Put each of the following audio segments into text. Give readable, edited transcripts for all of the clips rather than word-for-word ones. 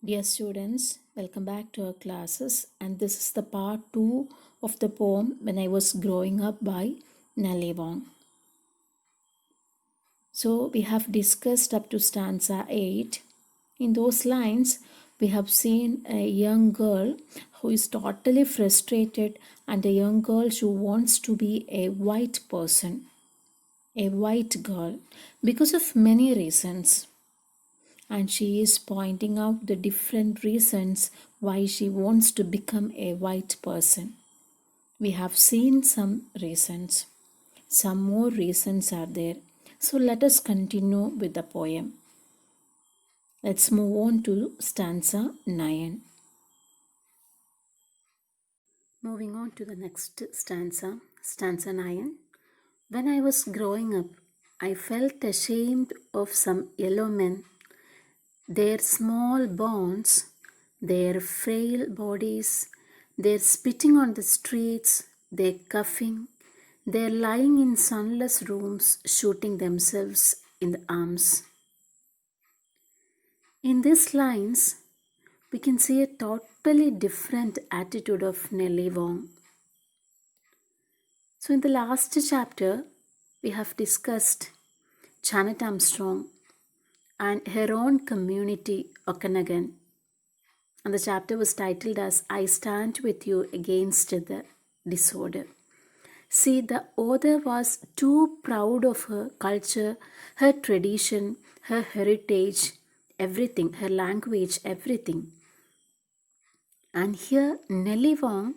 Dear students, welcome back to our classes, and this is the part 2 of the poem When I Was Growing Up by Nellie Wong. So we have discussed up to stanza 8. In those lines, we have seen a young girl who is totally frustrated and a young girl who wants to be a white person, a white girl, because of many reasons. And she is pointing out the different reasons why she wants to become a white person. We have seen some reasons. Some more reasons are there. So let us continue with the poem. Let's move on to stanza 9. Moving on to the next stanza, stanza 9. When I was growing up, I felt ashamed of some yellow men, their small bones, their frail bodies, their spitting on the streets, their coughing, their lying in sunless rooms, shooting themselves in the arms. In these lines, we can see a totally different attitude of Nellie Wong. So, in the last chapter, we have discussed Janet Armstrong and her own community, Okanagan. And the chapter was titled as I Stand With You Against the Disorder. See, the author was too proud of her culture, her tradition, her heritage, everything, her language, everything. And here, Nellie Wong,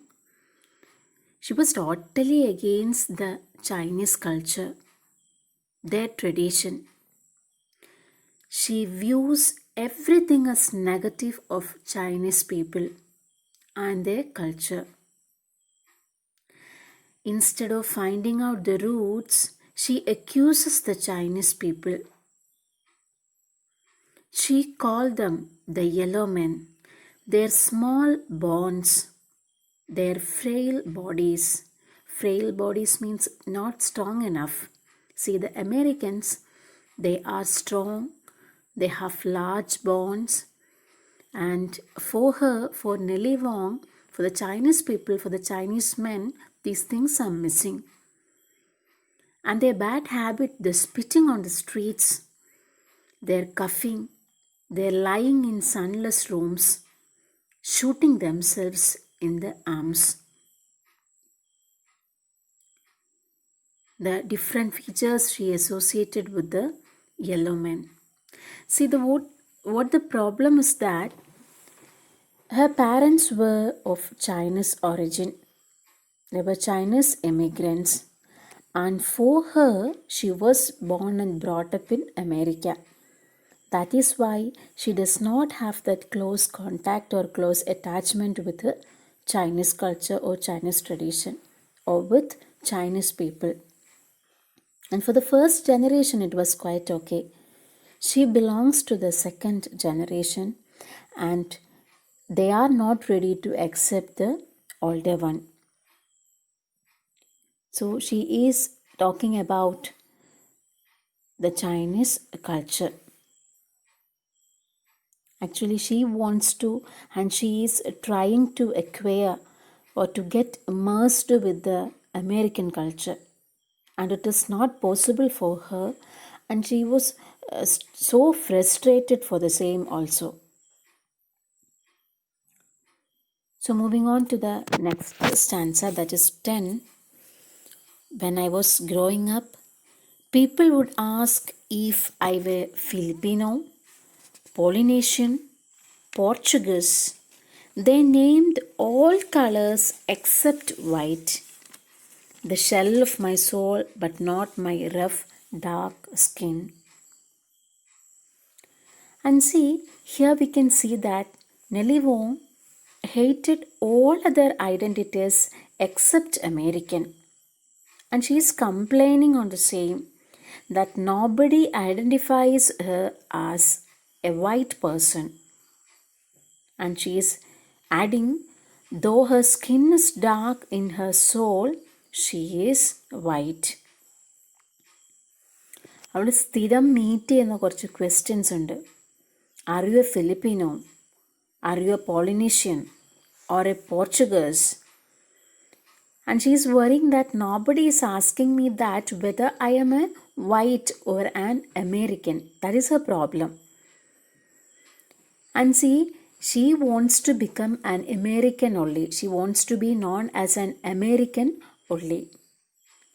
she was totally against the Chinese culture, their tradition. She views everything as negative of Chinese people and their culture. Instead of finding out the roots, she accuses the Chinese people. She called them the yellow men, their small bones, their frail bodies. Frail bodies means not strong enough. See, the Americans, they are strong, they have large bones, and for her, for Nellie Wong, for the Chinese people, for the Chinese men, these things are missing. And their bad habit, the spitting on the streets, their coughing, their lying in sunless rooms, shooting themselves in the arms. The different features she associated with the yellow men. See, what the problem is that her parents were of Chinese origin. They were Chinese immigrants. And for her, she was born and brought up in America. That is why she does not have that close contact or close attachment with her Chinese culture or Chinese tradition or with Chinese people. And for the first generation, it was quite okay. She belongs to the second generation and they are not ready to accept the older one. So she is talking about the Chinese culture. Actually, she wants to and she is trying to acquire or to get immersed with the American culture. And it is not possible for her, and she was so frustrated for the same also. So, moving on to the next stanza, that is 10. When I was growing up, people would ask if I were Filipino, Polynesian, Portuguese. They named all colors except white, the shell of my soul, but not my rough, dark skin. And see, here we can see that Nellie Wong hated all other identities except American. And she is complaining on the same that nobody identifies her as a white person. And she is adding, though her skin is dark in her soul, she is white. അവൾ സ്ഥിരം meet ചെയ്യുന്ന കുറച്ച് questions ഉണ്ട്. Are you A Filipino? Are you a Polynesian or a Portuguese? And she's worrying that nobody is asking me that whether I am a white or an American. That is her problem. And see, she wants to become an American only. She wants to be known as an American only.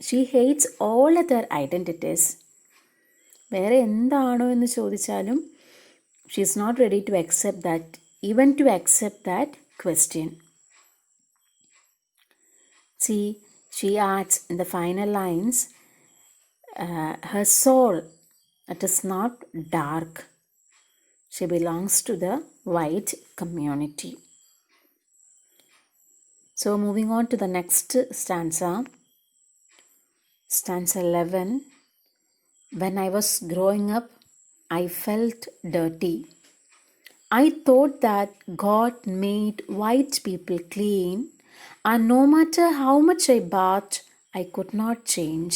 She hates all other identities. വേറെ എന്താണോ എന്ന് ചോദിച്ചാലും she is not ready to accept that, even to accept that question. See, she adds in the final lines, her soul, it is not dark. She belongs to the white community. So moving on to the next stanza, stanza 11. When I was growing up, I felt dirty. I thought that God made white people clean, and no matter how much I bathed, I could not change.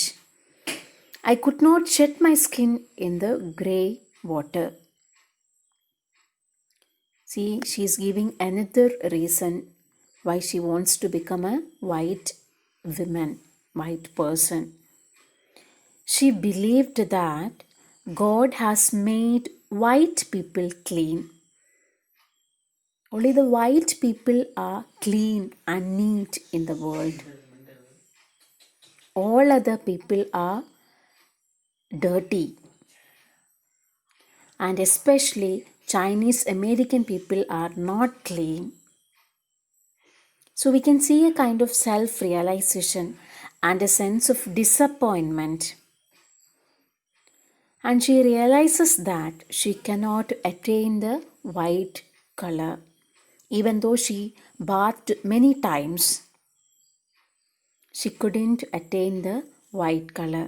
I could not shed my skin in the grey water. See, she is giving another reason why she wants to become a white woman, white person. She believed that God has made white people clean. Only the white people are clean and neat in the world. All other people are dirty. And especially Chinese American people are not clean. So we can see a kind of self-realization and a sense of disappointment. And she realizes that she cannot attain the white color, even though she bathed many times. She couldn't attain the white color.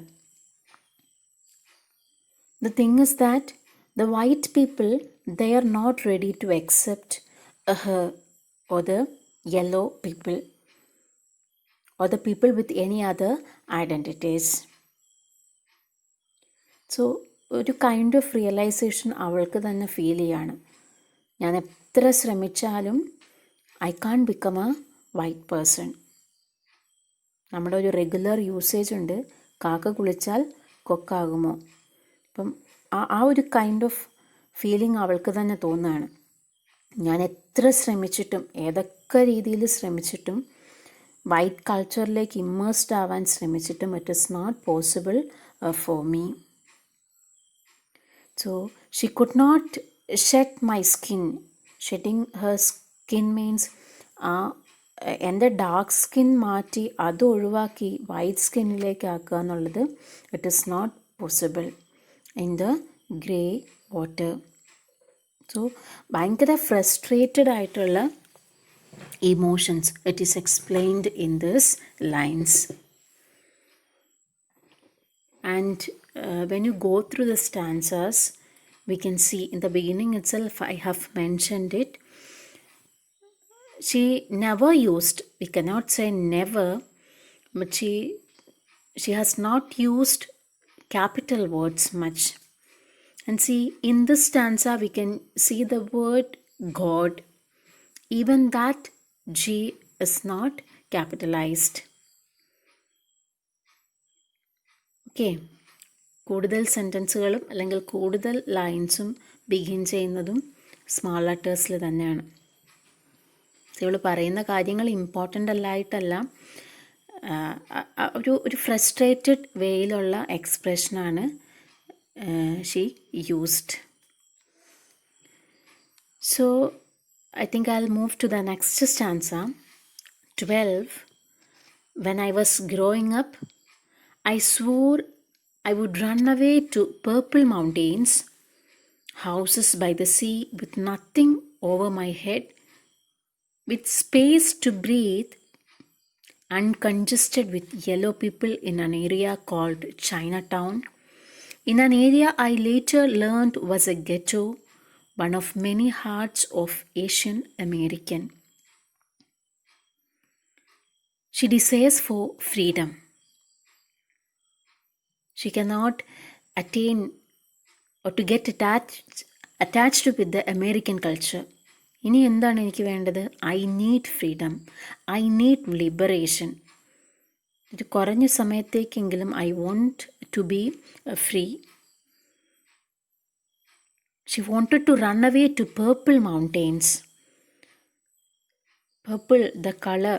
The thing is that the white people, they are not ready to accept her or the yellow people or the people with any other identities. So ഒരു kind of realisation അവൾക്ക് തന്നെ feel ചെയ്യാണ്. ഞാൻ എത്ര ശ്രമിച്ചാലും I can't become a white person. നമ്മുടെ ഒരു regular usage ഉണ്ട്, കാക്ക കുളിച്ചാൽ കൊക്കാകുമോ. അപ്പം ആ ഒരു കൈൻഡ് ഓഫ് ഫീലിംഗ് അവൾക്ക് തന്നെ തോന്നുകയാണ്. ഞാൻ എത്ര ശ്രമിച്ചിട്ടും, ഏതൊക്കെ രീതിയിൽ ശ്രമിച്ചിട്ടും, വൈറ്റ് കൾച്ചറിലേക്ക് ഇമ്മേഴ്സ്ഡ് ആവാൻ ശ്രമിച്ചിട്ടും it is not possible for me. So she could not shed my skin. Shedding her skin means എൻ്റെ ഡാർക്ക് സ്കിൻ മാറ്റി അത് ഒഴിവാക്കി വൈറ്റ് സ്കിന്നിലേക്ക് ആക്കുക എന്നുള്ളത് it is not possible in the grey water. So ഭയങ്കര ഫ്രസ്ട്രേറ്റഡ് ആയിട്ടുള്ള emotions it is explained in this lines. And when you go through the stanzas, we can see in the beginning itself, I have mentioned it. She never used, we cannot say never, but she has not used capital words much. And see, in this stanza, we can see the word God. Even that G is not capitalized. Okay, കൂടുതൽ സെൻറ്റൻസുകളും അല്ലെങ്കിൽ കൂടുതൽ ലൈൻസും begin ചെയ്യുന്നതും small ലെറ്റേഴ്സിൽ തന്നെയാണ്. ഇവൾ പറയുന്ന കാര്യങ്ങൾ important അല്ലായിട്ടല്ല, ഒരു ഫ്രസ്ട്രേറ്റഡ് വേയിലുള്ള എക്സ്പ്രഷനാണ് she used. So I think I will move to the next stanza 12. When I was growing up, I swore I would run away to purple mountains, houses by the sea with nothing over my head, with space to breathe, uncongested with yellow people in an area called Chinatown, in an area I later learned was a ghetto, one of many hearts of Asian American. She desires for freedom. She cannot attain or to get attached with the American culture. ഇനി എന്താണ് എനിക്ക് വേണ്ടത്? I need freedom, I need liberation. ഒരു കുറഞ്ഞ സമയത്തേക്കെങ്കിലും I want to be free. She wanted to run away to purple mountains. Purple, the color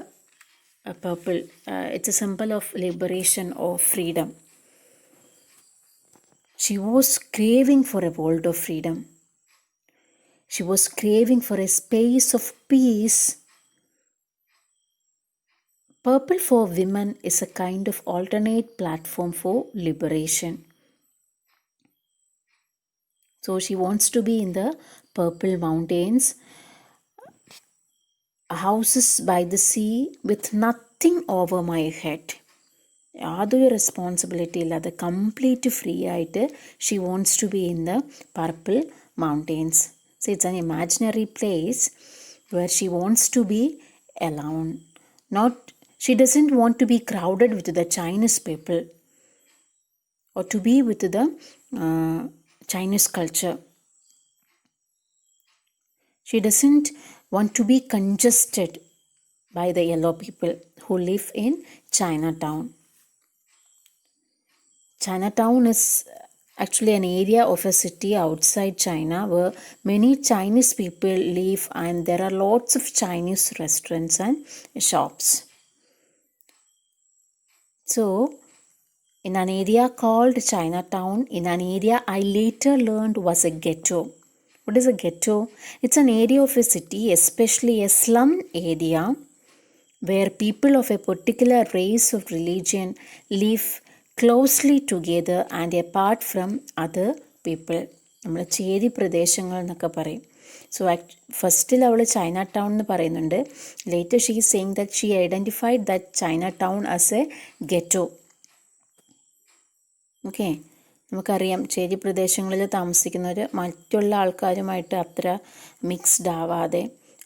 purple, it's a symbol of liberation or freedom. She was craving for a world of freedom. She was craving for a space of peace. Purple for women is a kind of alternate platform for liberation. So she wants to be in the purple mountains, houses by the sea with nothing over my head. യാതൊരു responsibility ഇല്ലാതെ complete free ആയിട്ട് she wants to be in the purple mountains. So it's an imaginary place where she wants to be alone. Not, she doesn't want to be crowded with the Chinese people or to be with the Chinese culture. She doesn't want to be congested by the yellow people who live in Chinatown. Chinatown is actually an area of a city outside China where many Chinese people live, and there are lots of Chinese restaurants and shops. So, in an area called Chinatown, in an area I later learned was a ghetto. What is a ghetto? It's an area of a city, especially a slum area, where people of a particular race or religion live closely together and apart from other people. നമ്മൾ ചേരി പ്രദേശങ്ങൾ എന്നൊക്കെ പറയും. So ഫസ്റ്റിൽ അവൾ China town എന്ന് പറയുന്നുണ്ട്. Later she is saying that she identified that Chinatown as a ghetto. Okay, നമുക്കറിയാം ചേരി പ്രദേശങ്ങളിൽ താമസിക്കുന്നവർ മറ്റുള്ള ആൾക്കാരുമായിട്ട് അത്ര മിക്സ്ഡ് ആവാതെ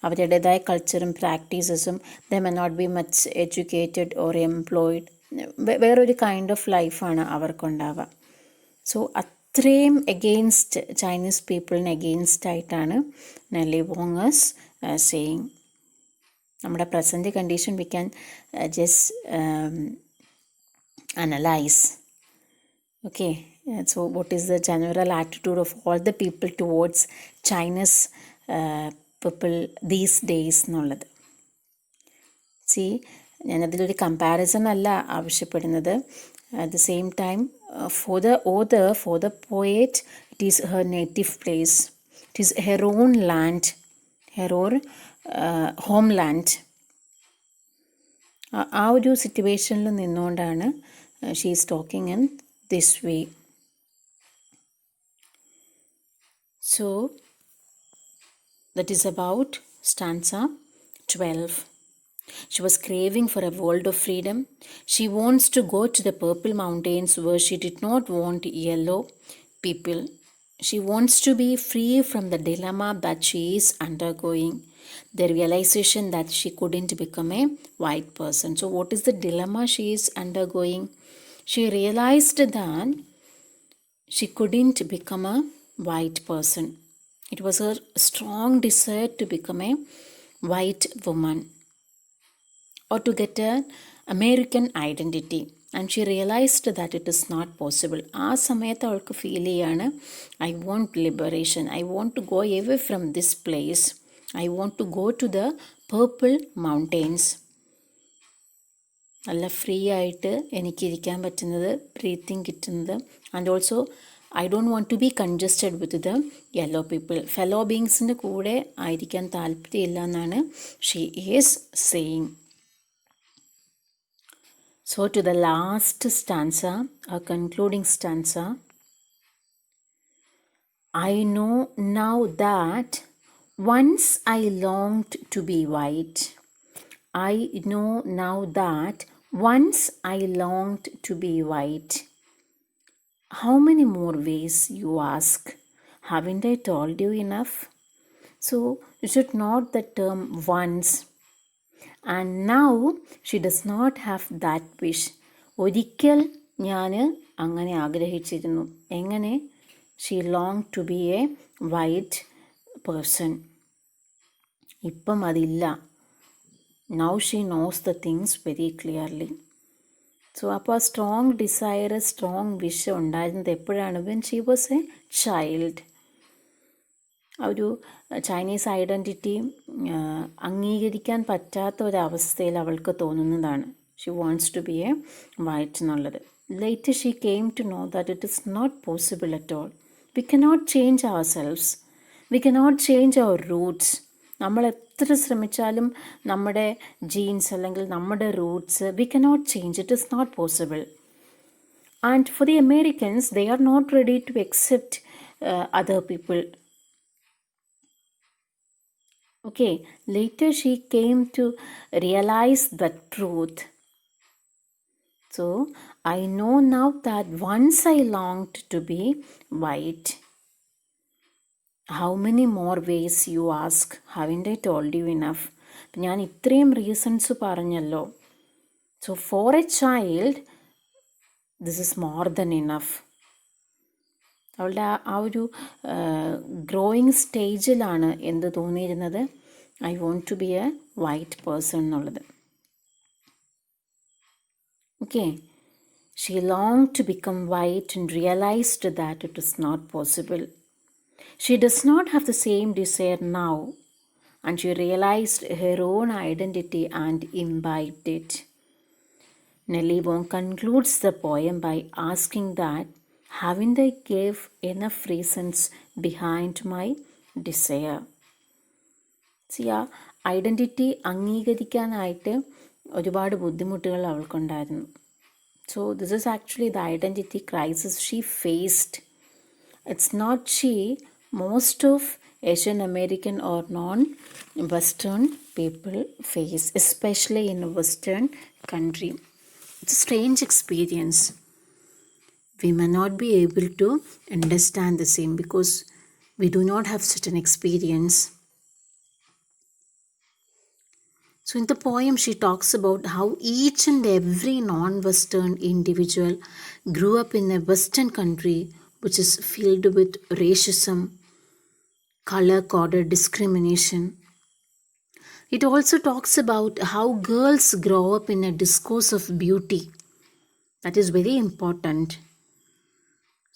അവരുടേതായ കൾച്ചറും പ്രാക്ടീസസും, they may not be much educated or employed, വേറൊരു കൈൻഡ് ഓഫ് ലൈഫാണ് അവർക്കുണ്ടാവുക. സോ അത്രയും എഗെയിൻസ്റ്റ് ചൈനീസ് പീപ്പിളിന് എഗെയിൻസ്റ്റ് ആയിട്ടാണ് നെല്ലി വോങ് ഈസ് സേയിങ്. നമ്മുടെ present condition we can just analyse. Okay, so what is the general attitude of all the people towards Chinese people these days എന്നുള്ളത്? C, ഞാനതിലൊരു comparison അല്ല ആവശ്യപ്പെടുന്നത്. At the same time for the author, for the poet, it is her native place, it is her own land, her own home land. ആ ഒരു സിറ്റുവേഷനിൽ നിന്നുകൊണ്ടാണ് she is talking in this way. So that is about stanza 12. She was craving for a world of freedom. She wants to go to the purple mountains where she did not want yellow people. She wants to be free from the dilemma that she is undergoing, the realization that she couldn't become a white person. So what is the dilemma she is undergoing? She realized that she couldn't become a white person. It was her strong desire to become a white woman or to get an American identity. And she realized that it is not possible. ആ സമയത്ത് അവൾക്ക് feel ചെയ്യാണ്, I want liberation, I want to go away from this place, I want to go to the purple mountains. നല്ല free ആയിട്ട് എനിക്കിരിക്കാൻ പറ്റുന്നത്, breathing കിട്ടുന്നത്, and also I don't want to be congested with the yellow people. Fellow ബീങ്സിൻ്റെ കൂടെ ആയിരിക്കാൻ താല്പര്യമില്ല എന്നാണ് she is saying. So to the last stanza, a concluding stanza. I know now that once I longed to be white. I know now that once I longed to be white. How many more ways, you ask? Haven't I told you enough? So you should note the term once. And now she does not have that wish. ഒരിക്കൽ ഞാൻ അങ്ങനെ ആഗ്രഹിച്ചിരുന്നു. എങ്ങനെ? She longed to be a white person. ഇപ്പം അതില്ല. Now she knows the things very clearly. So അപ്പോൾ ആ strong desire, strong wish ഉണ്ടായിരുന്നത് എപ്പോഴാണ്? When she was a child. ഒരു ചൈനീസ് ഐഡൻറ്റിറ്റി അംഗീകരിക്കാൻ പറ്റാത്ത ഒരവസ്ഥയിൽ അവൾക്ക് തോന്നുന്നതാണ് she wants to be a white എന്നുള്ളത്. Later she came to know that it is not possible at all. We cannot change ourselves, we cannot change our roots. നമ്മൾ എത്ര ശ്രമിച്ചാലും നമ്മുടെ ജീൻസ് അല്ലെങ്കിൽ നമ്മുടെ Roots V cannot change, it is not possible. And for the Americans, they are not ready to accept other people. Okay, later she came to realize the truth. So, I know now that once I longed to be white. How many more ways you ask? Haven't I told you enough? ഞാൻ ഇത്രയും reasons പറഞ്ഞല്ലോ. So, for a child, this is more than enough. അവളുടെ ആ ഒരു growing സ്റ്റേജിലാണ് എന്ത് തോന്നിയിരുന്നത്? I want to be a white person എന്നുള്ളത്. Okay, she long to become white and realised that it is not possible. She does not have the same desire now and she realised her own identity and imbibed it. Nellie Wong concludes the poem by asking that, haven't I gave enough reasons behind my desire? See, ആ identity അംഗീകരിക്കാനായിട്ട് ഒരുപാട് ബുദ്ധിമുട്ടുകൾ അവൾക്കുണ്ടായിരുന്നു. So this is actually the identity crisis she faced. It's not she, most of Asian American or non-Western people face, especially in a Western country. It's a strange experience. We may not be able to understand the same because we do not have such an experience. So in the poem she talks about how each and every non-Western individual grew up in a Western country which is filled with racism, color-coded discrimination. It also talks about how girls grow up in a discourse of beauty. That is very important.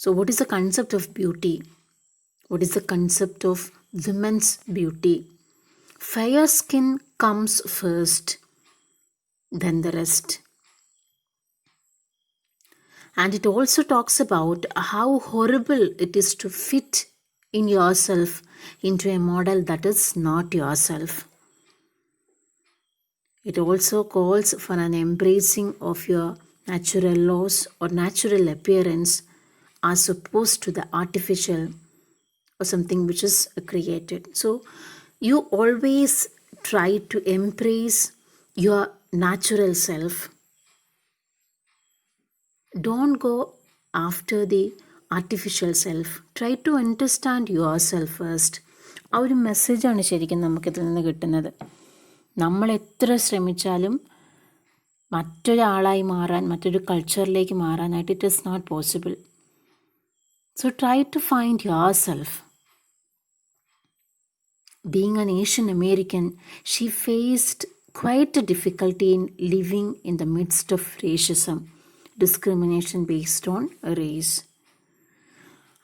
So what is the concept of beauty? What is the concept of women's beauty? Fair skin comes first, then the rest. And it also talks about how horrible it is to fit in yourself into a model that is not yourself. It also calls for an embracing of your natural laws or natural appearance as opposed to the artificial or something which is created. So you always try to embrace your natural self. Don't go after the artificial self. Try to understand yourself first. ആ ഒരു മെസ്സേജാണ് ശരിക്കും നമുക്കിതിൽ നിന്ന് കിട്ടുന്നത്. നമ്മൾ എത്ര ശ്രമിച്ചാലും മറ്റൊരാളായി മാറാൻ, മറ്റൊരു കൾച്ചറിലേക്ക് മാറാനായിട്ട് it is not possible. So try to find yourself. Being an Asian American, she faced quite a difficulty in living in the midst of racism, discrimination based on race.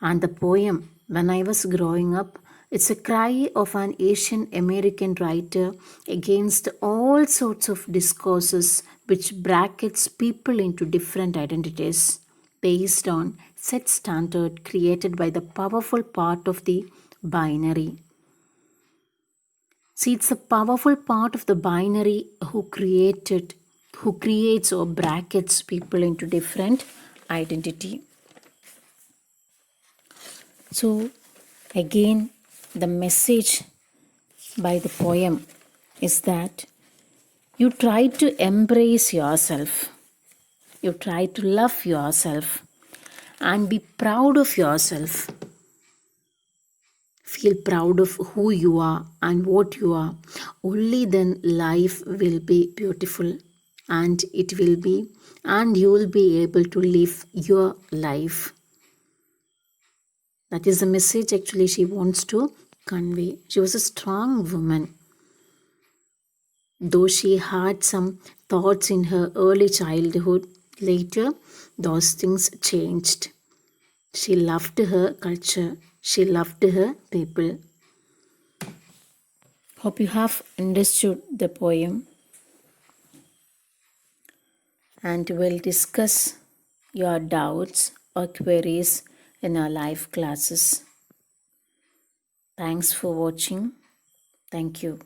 And the poem, When I Was Growing Up, it's a cry of an Asian American writer against all sorts of discourses which brackets people into different identities based on set standard created by the powerful part of the binary. See, it's a powerful part of the binary who creates or brackets people into different identity. So, again, the message by the poem is that you try to embrace yourself. You try to love yourself and be proud of yourself. Feel proud of who you are and what you are. Only then life will be beautiful and you will be able to live your life. That is the message actually she wants to convey. She was a strong woman. Though she had some thoughts in her early childhood, later those things changed. She loved her culture, she loved her people. Hope you have understood the poem and we'll discuss your doubts or queries in our live classes. Thanks for watching. Thank you.